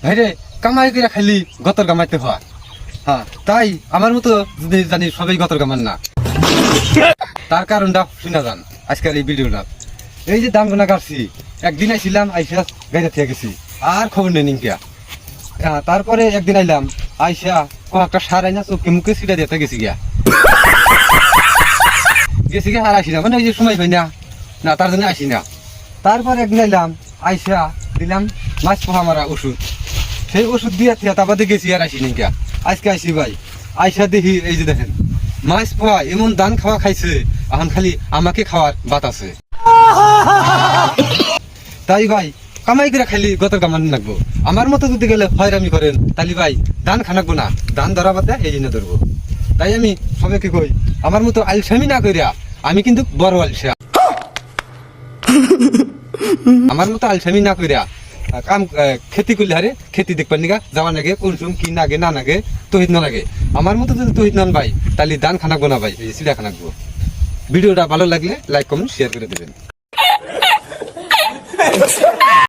ভাইরে কামাই করে খালি গতর কামাইতে হয়। হ্যাঁ, তাই আমার মতো যদি জানি সবাই গতর কামান না, তার কারণটা শুনে যান আজকের এই ভিডিওটা। এই যে দাম গোনা কাটছি, একদিন আইছিলাম, আইসা গাড়ি থেকে গেছি, আর খবর নেই নিকিয়া। তারপরে একদিন আইলাম, আইসা একটা সার আইনা চোখে মুখে ছিটা দিতে গেছি গিয়া আর আসি না, মানে ওই যে সময় হয় না, তার জন্য আসি না। তারপরে একদিন আইলাম, আইসা দিলাম মাছ পোহা মারা ওষুধ, সেই ওষুধ দিয়ে তারপরে গেছি আর আসি নিকিয়া। আজকে আইসি ভাই, আইসা দেখি এই যে দেখেন মাছ পোহা এমন দান খাওয়া খাইছে, এখন খালি আমাকে খাওয়ার বাত আছে। তাই ভাই কামাই করে খালি গতর কামান লাগবো। আমার মতো যদি গেলে হয়রামি করেন তাহলে ভাই দান খানাকবো না, দান ধরা বাদে এই জন্য ধরবো। তাই আমি সবাইকে কই, আমার মতো আলসামি না করিয়া, আমি কিন্তু বড় আলসা, আমার মতো আলসামি না করিয়া কাম খেতি করলে হারে খেতি দেখবার নিগা যাওয়া নাগে, কোন সুম কি নাগে না নাগে তহিত না লাগে। আমার মতো যদি তহিত নান ভাই তাহলে দান খানাকবো না ভাই, এই চিড়া খানাকবো। ভিডিওটা ভালো লাগলে লাইক কমেন্ট শেয়ার করে দেবেন।